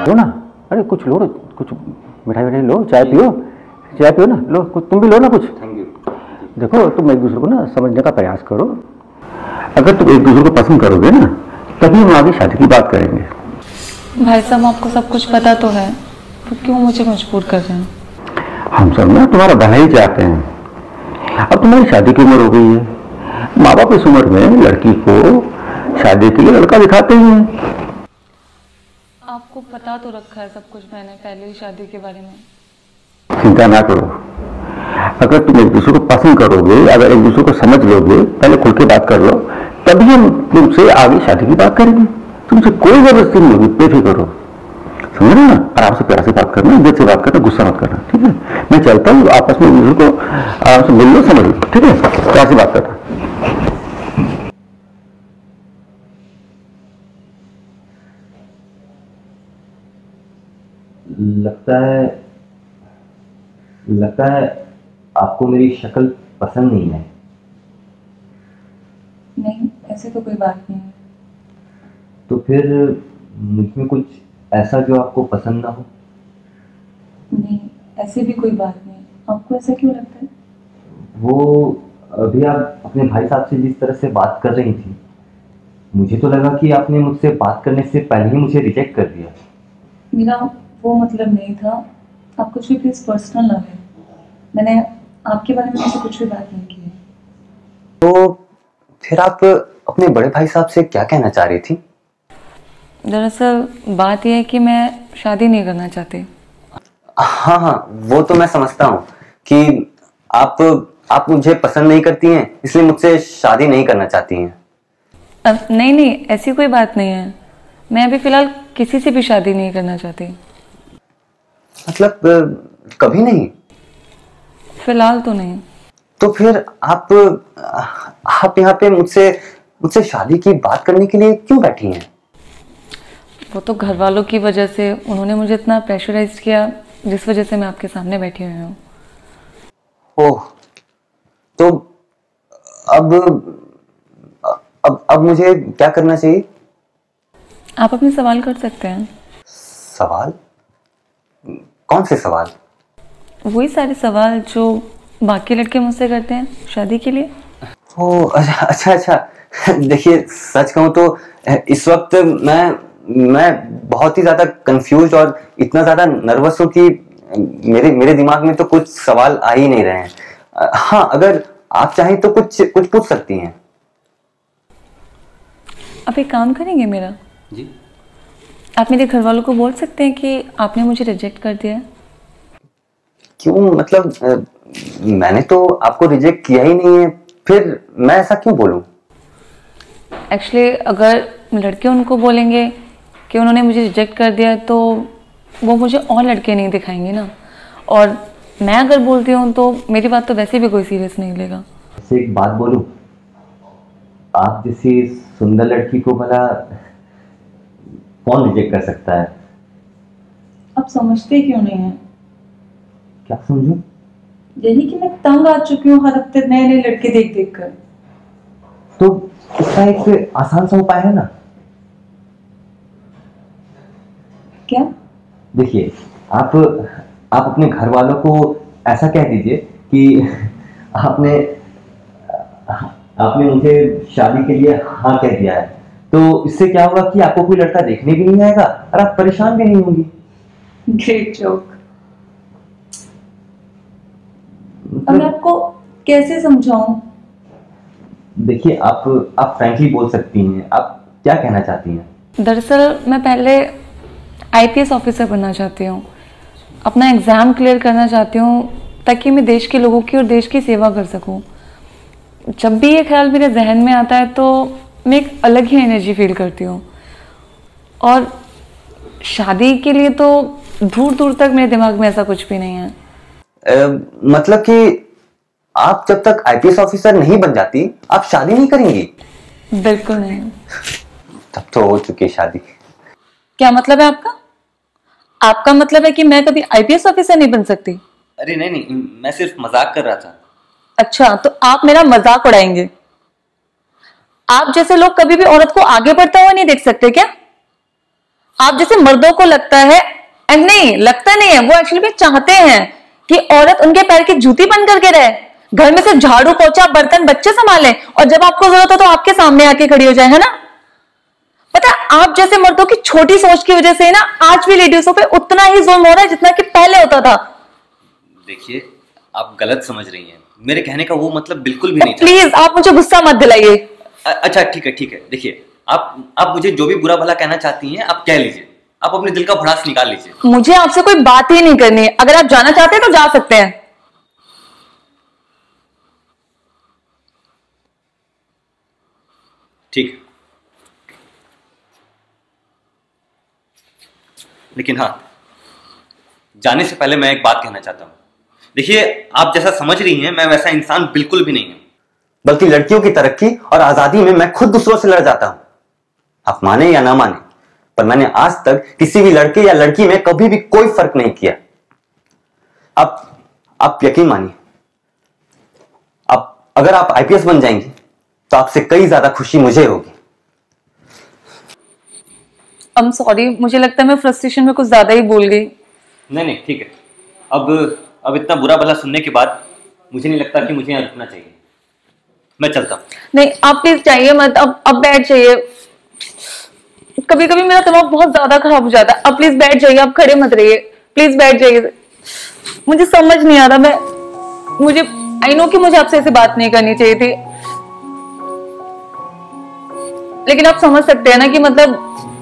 लो ना, अरे कुछ लो, कुछ मिठाई लो, चाय पियो ना, लो कुछ, तुम भी लो ना कुछ। Thank you. देखो तुम एक दूसरे को ना समझने का प्रयास करो। अगर तुम एक दूसरे को पसंद करोगे ना, तभी हम आगे शादी की बात करेंगे। भाई साहब आपको सब कुछ पता तो है, तो क्यों मुझे मजबूर कर रहे हैं? हम सब ना तुम्हारा भलाई चाहते हैं। अब तुम्हारी शादी की उम्र हो गई है, माँ बाप इस उम्र में लड़की को शादी के लिए लड़का दिखाते ही हैं। आपको पता तो रखा है सब कुछ मैंने पहले ही शादी के बारे में। चिंता ना करो, अगर तुम एक दूसरे को पसंद करोगे, अगर एक दूसरे को समझ लोगे, पहले खुल के बात कर लो, तभी हम तुमसे आगे शादी की बात करेंगे। तुमसे कोई जबरदस्ती नहीं होगी, बेफिक्र करो, समझ रहे ना? आराम से प्यार से बात करना, इज्जत से बात करना, गुस्सा मत करना, ठीक है? मैं चलता हूँ, आपस में एक दूसरे को आराम से मिल लो, समझ लो, ठीक है? प्यार से बात करना। लगता है आपको मेरी शक्ल पसंद नहीं है। नहीं, ऐसे तो कोई बात नहीं है। तो फिर मुझमें कुछ ऐसा जो आपको पसंद ना हो? नहीं, ऐसे भी कोई बात नहीं। आपको ऐसा क्यों लगता है? वो अभी आप अपने भाई साहब से जिस तरह से बात कर रही थी, मुझे तो लगा कि आपने मुझसे बात करने से पहले ही मुझे रिजेक्ट कर दिया। मेरा वो मतलब नहीं था। आप कुछ भी प्लीज पर्सनल ना लें। मैंने आपके बारे में मुझसे कुछ भी बात नहीं की है। तो फिर आप अपने बड़े भाई साहब से क्या कहना चाह रही थी? दरअसल बात यह है कि मैं शादी नहीं करना चाहती। हाँ, वो तो मैं समझता हूँ कि आप मुझे पसंद नहीं करती हैं, इसलिए मुझसे शादी नहीं करना चाहती हैं। नहीं, ऐसी कोई बात नहीं है। मैं अभी फिलहाल किसी से भी शादी नहीं करना चाहती। मतलब कभी नहीं? फिलहाल तो नहीं। तो फिर आप यहाँ पे मुझसे शादी की बात करने के लिए क्यों बैठी हैं? वो तो घर वालों की वजह से, उन्होंने मुझे इतना प्रेशराइज किया, जिस वजह से मैं आपके सामने बैठी हुई हूँ। ओह, तो अब अब मुझे क्या करना चाहिए? आप अपने सवाल कर सकते हैं। सवाल? कौन से सवाल? वही सारे सवाल जो बाकी लड़के मुझसे करते हैं शादी के लिए। ओह, अच्छा। देखिए, सच कहूँ तो इस वक्त मैं बहुत ही ज्यादा कंफ्यूज और इतना ज्यादा नर्वस हूँ कि मेरे दिमाग में तो कुछ सवाल आ ही नहीं रहे हैं। हाँ, अगर आप चाहें तो कुछ पूछ सकती हैं। आप एक काम करेंगे मेरा? जी। आप मेरे घर वालों को बोल सकते हैं कि आपने मुझे रिजेक्ट कर दिया है। क्यों? मतलब मैंने तो आपको रिजेक्ट किया ही नहीं है, फिर मैं ऐसा क्यों बोलूं? एक्चुअली अगर लड़के उनको बोलेंगे कि उन्होंने मुझे रिजेक्ट कर दिया है, तो वो मुझे और लड़के नहीं दिखाएंगे ना। और मैं अगर बोलती हूँ तो मेरी बात तो वैसे भी कोई सीरियस नहीं लेगा। वैसे एक बात बोलूं, आप जैसी सुंदर लड़की को भला कौन रिजेक्ट कर सकता है? आप समझते क्यों नहीं है? क्या समझूं? यही कि मैं तंग आ चुकी हूँ हर हफ्ते नए नए लड़के देख देख कर। तो इसका एक आसान सा उपाय है ना। क्या? देखिए, आप अपने घर वालों को ऐसा कह दीजिए कि आपने मुझे शादी के लिए हाँ कह दिया है। तो इससे क्या होगा कि आपको कोई लड़का देखने भी नहीं आएगा और आप परेशान भी नहीं होंगी। Great joke. अब मैं आपको कैसे समझाऊं? देखिए, आप फ्रैंकली बोल सकती हैं, आप क्या कहना चाहती हैं? दरअसल मैं पहले आईपीएस ऑफिसर बनना चाहती हूँ। अपना एग्ज़ाम क्लियर करना चाहती हूँ ताकि मैं देश के लोगों की और देश की सेवा कर सकूँ। जब भी ये ख्याल मेरे जहन में आता है तो मैं एक अलग ही एनर्जी फील करती हूँ। और शादी के लिए तो दूर दूर तक मेरे दिमाग में ऐसा कुछ भी नहीं है। मतलब कि आप जब तक आईपीएस ऑफिसर नहीं बन जाती, आप शादी नहीं करेंगी? बिल्कुल नहीं। तब तो हो चुकी शादी। क्या मतलब है आपका? आपका मतलब है कि मैं कभी आईपीएस ऑफिसर नहीं बन सकती? अरे नहीं, मैं सिर्फ मजाक कर रहा था। अच्छा, तो आप मेरा मजाक उड़ाएंगे? आप जैसे लोग कभी भी औरत को आगे बढ़ता हुआ नहीं देख सकते क्या? आप जैसे मर्दों को लगता है, नहीं लगता नहीं है, वो एक्चुअली में चाहते हैं कि औरत उनके पैर की जूती बन करके रहे, घर में सिर्फ झाड़ू पोछा बर्तन बच्चे संभाले, और जब आपको जरूरत हो तो आपके सामने आके खड़ी हो जाए, है ना। पता है आप जैसे मर्दों की छोटी सोच की वजह से ना आज भी लेडीजों पे उतना ही जुल्म हो रहा है जितना कि पहले होता था। देखिए आप गलत समझ रही हैं, मेरे कहने का वो मतलब बिल्कुल भी नहीं था। प्लीज आप मुझे गुस्सा मत दिलाइए। अच्छा ठीक है, देखिए आप मुझे जो भी बुरा भला कहना चाहती हैं आप कह लीजिए, आप अपने दिल का भड़ास निकाल लीजिए। मुझे आपसे कोई बात ही नहीं करनी है, अगर आप जाना चाहते हैं तो जा सकते हैं। ठीक, लेकिन हाँ, जाने से पहले मैं एक बात कहना चाहता हूं। देखिए आप जैसा समझ रही हैं मैं वैसा इंसान बिल्कुल भी नहीं हूं, बल्कि लड़कियों की तरक्की और आजादी में मैं खुद दूसरों से लड़ जाता हूं। आप माने या ना माने, पर मैंने आज तक किसी भी लड़के या लड़की में कभी भी कोई फर्क नहीं किया। आप यकीन मानिए, अब अगर आप आईपीएस बन जाएंगी तो आपसे कई ज्यादा खुशी मुझे होगी। I'm sorry, मुझे लगता है मैं फ्रस्ट्रेशन में कुछ ज्यादा ही बोल गई। नहीं ठीक है, अब इतना बुरा भला सुनने के बाद मुझे नहीं लगता कि मुझे यहाँ रुकना चाहिए, मैं चलता हूँ। नहीं आप प्लीज जाइए मत, अब बैठ जाइए। कभी कभी मेरा दिमाग बहुत ज्यादा खराब हो जाता है, अब प्लीज बैठ जाइए, आप खड़े मत रहिए, प्लीज बैठ जाइए। मुझे समझ नहीं आ रहा, मुझे आई नो कि मुझे आपसे ऐसे बात नहीं करनी चाहिए थी, लेकिन आप समझ सकते हैं ना कि मतलब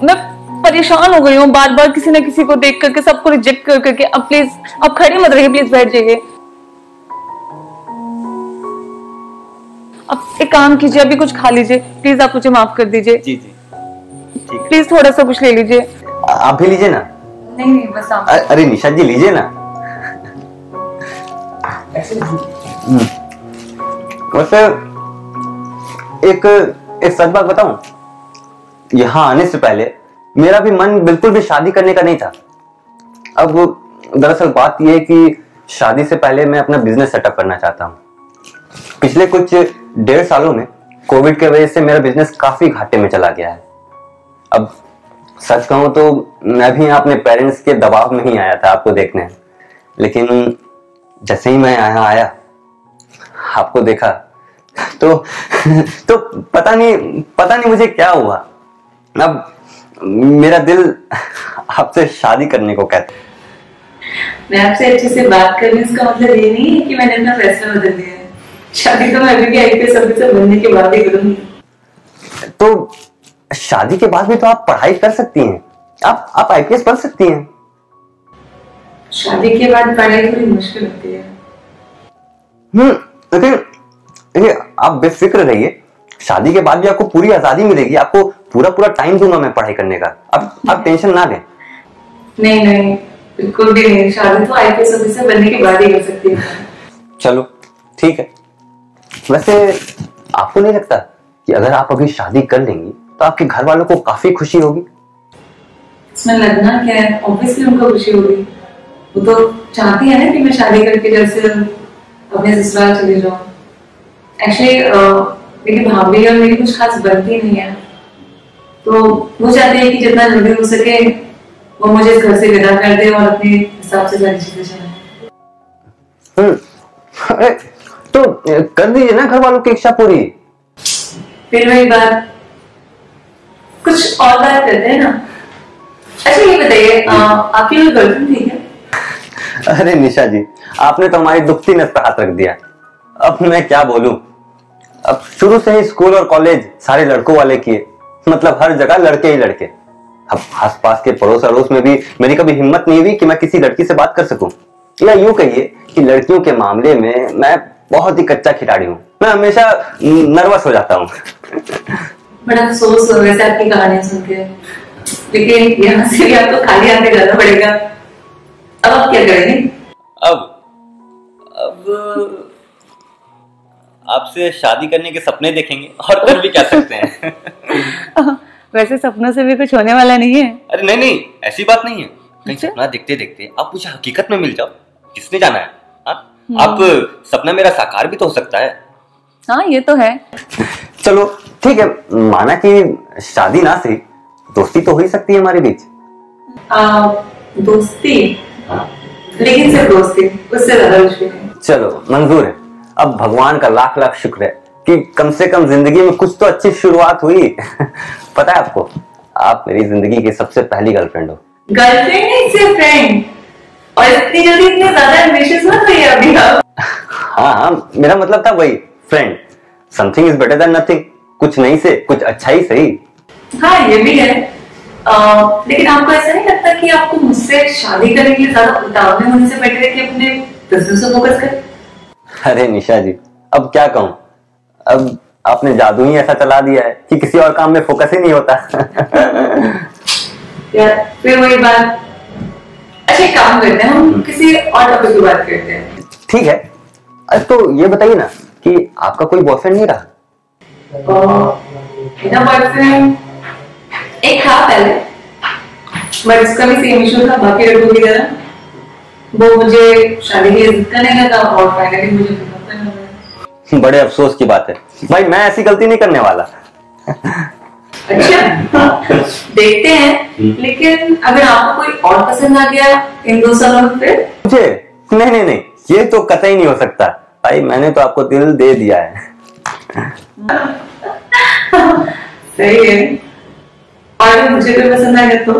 मैं परेशान हो गई हूँ बार बार किसी ना किसी को देख करके, सबको रिजेक्ट कर करके। अब प्लीज आप खड़े मत रहिए, प्लीज बैठ जाइए। अब एक काम कीजिए, अभी कुछ खा लीजिए प्लीज, आप मुझे माफ कर दीजिए। जी ठीक है, प्लीज थोड़ा सा कुछ ले लीजिए। आप भी लीजिए ना। नहीं बस आप। अरे निशा जी लीजिए ना। वैसे एक सच बात बताऊं, यहाँ आने से पहले मेरा भी मन बिल्कुल भी शादी करने का नहीं था। अब दरअसल बात यह है कि शादी से पहले मैं अपना बिजनेस सेटअप करना चाहता हूँ। पिछले कुछ 1.5 सालों में कोविड के वजह से मेरा बिजनेस काफी घाटे में चला गया है। अब सच कहूं तो मैं भी यहाँ अपने पेरेंट्स के दबाव में ही आया था आपको देखने, लेकिन जैसे ही मैं यहाँ आया आपको देखा तो पता नहीं मुझे क्या हुआ। अब मेरा दिल आपसे शादी करने को कहता है। मैं आपसे अच्छे से बात करने इसका मतलब ये नहीं है कि मैंने अपना फैसला बदल दिया है। शादी तो मैं अभी भी आईपीएस ऑफिसर बनने के बाद ही करूंगी। तो शादी के बाद भी तो आप पढ़ाई कर सकती हैं, आप आईपीएस पढ़ सकती हैं। शादी के बाद पढ़ाई थोड़ी मुश्किल होती है। देखिए आप बेफिक्र रहिए, शादी के बाद भी आपको पूरी आजादी मिलेगी, आपको पूरा टाइम दूंगा मैं पढ़ाई करने का। आप टेंशन ना लें। नहीं बिल्कुल भी नहीं, शादी तो आईपीएस ऑफिसर बनने के बाद ही कर सकती है। चलो ठीक है। वैसे आपको नहीं लगता कि अगर आप अभी शादी कर लेंगी तो आपके घर वालों को काफी खुशी होगी? इसमें लगना क्या है, ऑब्वियसली उनको खुशी होगी। वो तो चाहती है ना कि मैं शादी करके जैसे अपने ससुराल चली जाऊं। एक्चुअली मेरी भाभी और मेरी कुछ खास बनती नहीं है, तो वो चाहती है कि जितना जल्दी हो सके वो मुझे इस घर से विदा कर दे और अपने हिसाब से सारी चीजें चलाए। तो कर दीजिए ना घर वालों की इच्छा पूरी। फिर वही बात, कुछ और बात करते हैं ना। अच्छा ये बताइए, आपकी कोई गर्लफ्रेंड थी क्या? अरे निशा जी, आपने तो हमारी दुखती नस पर हाथ रख दिया। अब मैं क्या बोलूं, अब शुरू से ही स्कूल और कॉलेज सारे लड़कों वाले किए, मतलब हर जगह लड़के ही लड़के। अब आसपास के पड़ोस अड़ोस में भी मेरी कभी हिम्मत नहीं हुई कि मैं किसी लड़की से बात कर सकूं, या यूं कहिए कि लड़कियों के मामले में मैं बहुत ही कच्चा खिलाड़ी हूं। मैं हमेशा नर्वस हो जाता हूं। बड़ा अफसोस हो वैसे आपकी कहानी सुन के, लेकिन यहाँ से भी आपको खाली हाथ जाना पड़ेगा। अब आप क्या करेंगे? अब आपसे शादी करने के सपने देखेंगे, और कर भी क्या सकते हैं। वैसे सपनों से भी कुछ होने वाला नहीं है। अरे नहीं ऐसी बात नहीं है। कहीं सपना देखते देखते आप मुझे हकीकत में मिल जाओ, किसने जाना है। आप सपना मेरा साकार भी तो हो सकता है। हाँ ये तो है। चलो ठीक है, माना कि शादी ना सही, दोस्ती तो हो ही सकती है हमारे बीच। दोस्ती, लेकिन सिर्फ दोस्ती, उससे ज्यादा कुछ भी नहीं। चलो मंजूर है। अब भगवान का लाख लाख शुक्र है कि कम से कम जिंदगी में कुछ तो अच्छी शुरुआत हुई। पता है आपको, आप मेरी जिंदगी की सबसे पहली गर्लफ्रेंड हो। गर्लफ्रेंड नहीं, सिर्फ फ्रेंड। और इतनी जल्दी इतने ज्यादा एम्बिशियस मत होइए अभी आप। हाँ, मेरा मतलब था वही, friend. Something is better than nothing. कुछ नहीं से कुछ अच्छा ही सही। हाँ, ये भी है। लेकिन आपको ऐसा नहीं लगता कि आपको मुझसे शादी करने के लिए ज्यादा उतावले होने से बेटर है कि अपने बिजनेस पे फोकस करें? अरे निशा जी, अब क्या कहूं, अब आपने जादू ही ऐसा चला दिया है कि किसी और काम में फोकस ही नहीं होता। यार फिर वही बात। अच्छा, एक काम करते हैं, हम किसी और टॉपिक की बात करते हैं। ठीक है। अरे तो ये बताइए ना कि आपका कोई बॉयफ्रेंड नहीं रहा? मेरा बॉयफ्रेंड एक था पहले, बट इसका भी सेम इशू था बाकी लड़कों की तरह। वो मुझे शादी की जिद करने लगा और फाइनली मुझे ब्रेकअप करना पड़ा। बड़े अफसोस की बात है भाई, मैं ऐसी गलती नहीं करने वाला। अच्छा, देखते हैं। लेकिन अगर आपको कोई और पसंद आ गया इन 2 सालों में फिर? मुझे नहीं नहीं नहीं, ये तो कतई नहीं हो सकता भाई, मैंने तो आपको दिल दे दिया है। सही है। और अगर मुझे कोई पसंद आ गया तो?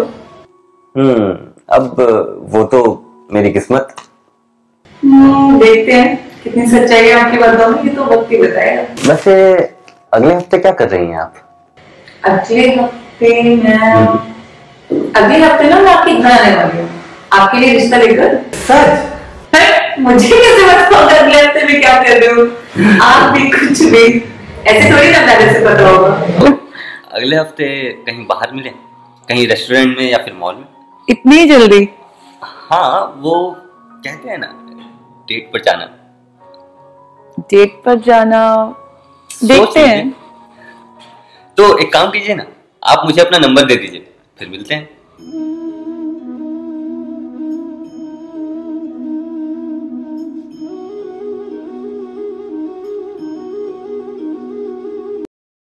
अब वो तो मेरी किस्मत। देखते हैं कितनी सच्चाई है आपकी बातों में, ये तो वक्त ही बताएगा। वैसे अगले हफ्ते क्या कर रही हैं आप? अगले हफ्ते ना मैं आपके घर आने वाली हूँ, आपके लिए रिश्ता लेकर। सच? मुझे कैसे पता होगा अगले हफ्ते में क्या कर रहे हो? आप भी कुछ भी ऐसे थोड़ी ना पहले से पता होगा। अगले हफ्ते कहीं बाहर मिले, कहीं रेस्टोरेंट में या फिर मॉल में। इतनी जल्दी? हाँ, वो कहते हैं ना, डेट पर जाना। डेट पर जाना, देखते हैं। तो एक काम कीजिए ना, आप मुझे अपना नंबर दे दीजिए, फिर मिलते हैं।